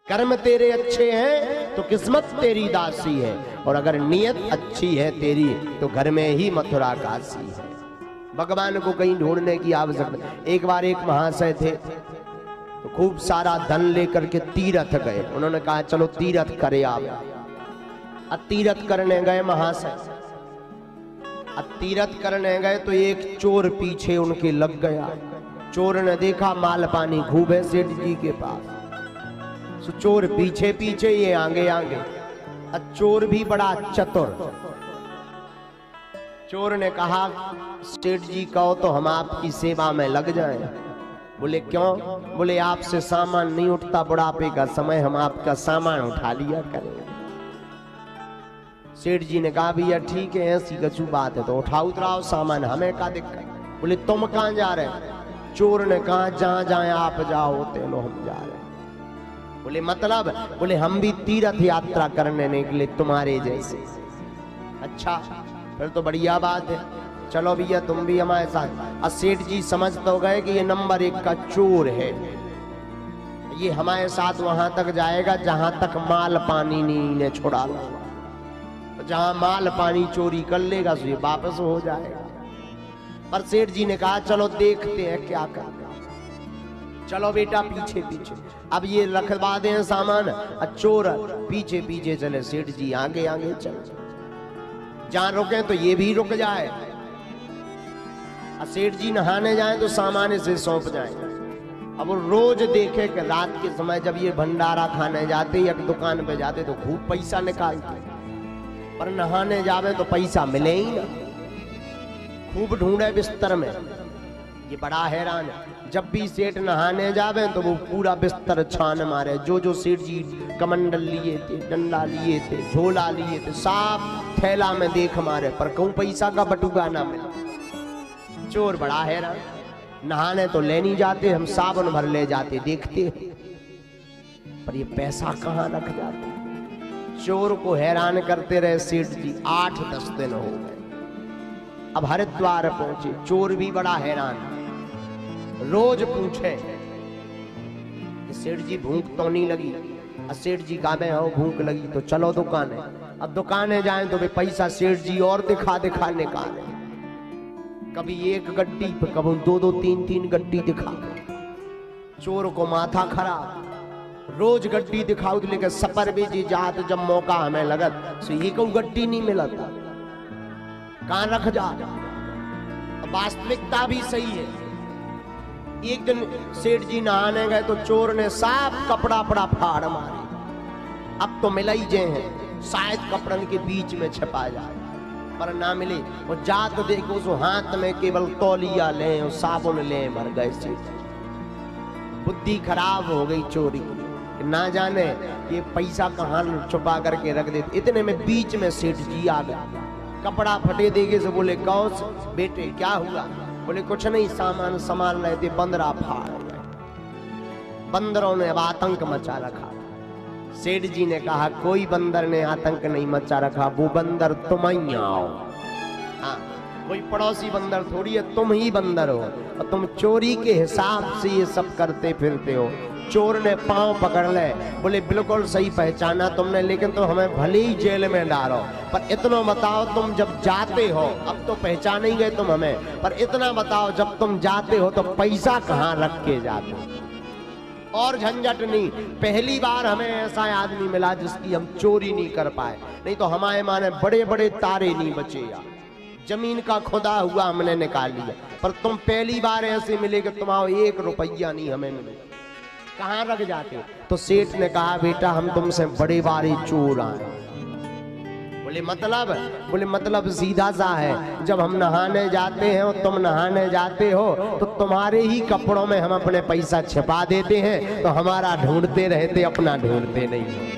कर्म तेरे अच्छे हैं तो किस्मत तेरी दासी है, और अगर नीयत अच्छी है तेरी तो घर में ही मथुरा काशी है। भगवान को कहीं ढूंढने की आवश्यकता। एक बार एक महाशय थे तो खूब सारा धन लेकर के तीर्थ गए। उन्होंने कहा चलो तीर्थ करे आप। तीर्थ करने गए महाशय। तीर्थ करने गए तो एक चोर पीछे उनके लग गया। चोर ने देखा माल पानी खूब है सेठ जी के पास, तो चोर पीछे पीछे ये आगे आगे। चोर भी बड़ा चतुर। चोर ने कहा सेठ जी कहो तो हम आपकी सेवा में लग जाएं। बोले क्यों? बोले आपसे सामान नहीं उठता, बुढ़ापे का समय, हम आपका सामान उठा लिया करें। सेठ जी ने कहा भैया ठीक है, ऐसी कछु बात है तो उठाओ उतराओ सामान, हमें क्या दिक्कत। बोले तुम कहां जा रहे? चोर ने कहा जहां जाए आप जाओ, तेलो हम जा रहे। बोले मतलब? बोले हम भी तीर्थ यात्रा करने निकले तुम्हारे जैसे। अच्छा फिर तो बढ़िया बात है, चलो भैया तुम भी हमारे साथ। और सेठ जी समझ तो गए कि ये नंबर 1 का चोर है, ये हमारे साथ वहां तक जाएगा जहां तक माल पानी नहीं ने छुड़ा ला। जहां माल पानी चोरी कर लेगा तो ये वापस हो जाएगा। पर सेठ जी ने कहा चलो देखते हैं क्या करना। चलो बेटा पीछे पीछे। अब ये रखवा दें सामान, चोर पीछे पीछे चले, सेठ जी आगे आगे चले। जहां रुके तो ये भी रुक जाए। सेठ जी नहाने जाए तो सामान से सौंप जाए। अब वो रोज देखे कि रात के समय जब ये भंडारा खाने जाते या दुकान पे जाते तो खूब पैसा निकालते, पर नहाने जावे तो पैसा मिले ही ना। खूब ढूंढे बिस्तर में, ये बड़ा हैरान है। जब भी सेठ नहाने जावे तो वो पूरा बिस्तर छान मारे। जो जो सेठ जी कमंडल लिए थे, डंडा लिए थे, झोला लिए थे, साफ थैला में देख मारे, पर कहूं पैसा का बटुका ना मिला। चोर बड़ा हैरान। नहाने तो ले नहीं जाते, हम साबुन भर ले जाते देखते, पर ये पैसा कहाँ रख जाते। चोर को हैरान करते रहे सेठ जी। 8-10 दिन हो गए। अब हरिद्वार पहुंचे। चोर भी बड़ा हैरान, रोज पूछे सेठ जी भूख तो नहीं लगी। सेठ जी कहा हो भूख लगी तो चलो दुकाने। अब दुकाने जाएं तो पैसा सेठ जी और दिखा दिखा निकाले। कभी एक गड्डी पे, कभी 2-2, 3-3 गड्डी दिखा। चोर को माथा खराब। रोज गड्डी दिखाओ तो लेकर सफर भी जी जात, जब मौका हमें लगत तो ये कोई गड्डी नहीं मिलता, कहां रख जा। वास्तविकता भी सही है। एक दिन सेठ जी नहाने गए तो चोर ने साफ कपड़ा पड़ा फाड़ मारे। अब तो मिला ही जे हैं, शायद कपड़न के बीच में छिपा जाए, पर ना मिले। वो जात देखो सो हाथ में केवल तौलिया ले और साबुन ले, मर गए सेठ। बुद्धि खराब हो गई चोरी, ना जाने ये पैसा कहाँ छुपा करके रख देते। इतने में बीच में सेठ जी आ गया। कपड़ा फटे देगे से बोले कौस बेटे क्या हुआ? बोले कुछ नहीं, सामान संभाल रहे थे, बंदरा फाड़ गए। बंदरों ने अब आतंक मचा रखा। सेठ जी ने कहा कोई बंदर ने आतंक नहीं मचा रखा, वो बंदर तुम ही आओ। हाँ, कोई पड़ोसी बंदर थोड़ी है, तुम ही बंदर हो, और तुम चोरी के हिसाब से ये सब करते फिरते हो। चोर ने पांव पकड़ ले। बोले बिल्कुल सही पहचाना तुमने, लेकिन तो हमें भले ही जेल में डालो, पर इतना बताओ तुम जब जाते हो, अब तो पहचान ही गए तुम हमें, पर इतना बताओ जब तुम जाते हो तो पैसा कहाँ रख के जाते हो? और झंझट नहीं। पहली बार हमें ऐसा आदमी मिला जिसकी हम चोरी नहीं कर पाए, नहीं तो हमारे माने बड़े बड़े तारे नहीं बचे यार। जमीन का खुदा हुआ हमने निकाल लिया, पर तुम पहली बार ऐसे मिले कि तुम्हारा 1 रुपया नहीं हमें मिले, कहाँ रख जाते हो? तो सेठ ने कहा बेटा हम तुमसे बड़े बारे चोर आए। बोले मतलब? बोले मतलब सीधा सा है, जब हम नहाने जाते हैं और तुम नहाने जाते हो तो तुम्हारे ही कपड़ों में हम अपने पैसा छिपा देते हैं, तो हमारा ढूंढते रहते, अपना ढूंढते नहीं हो।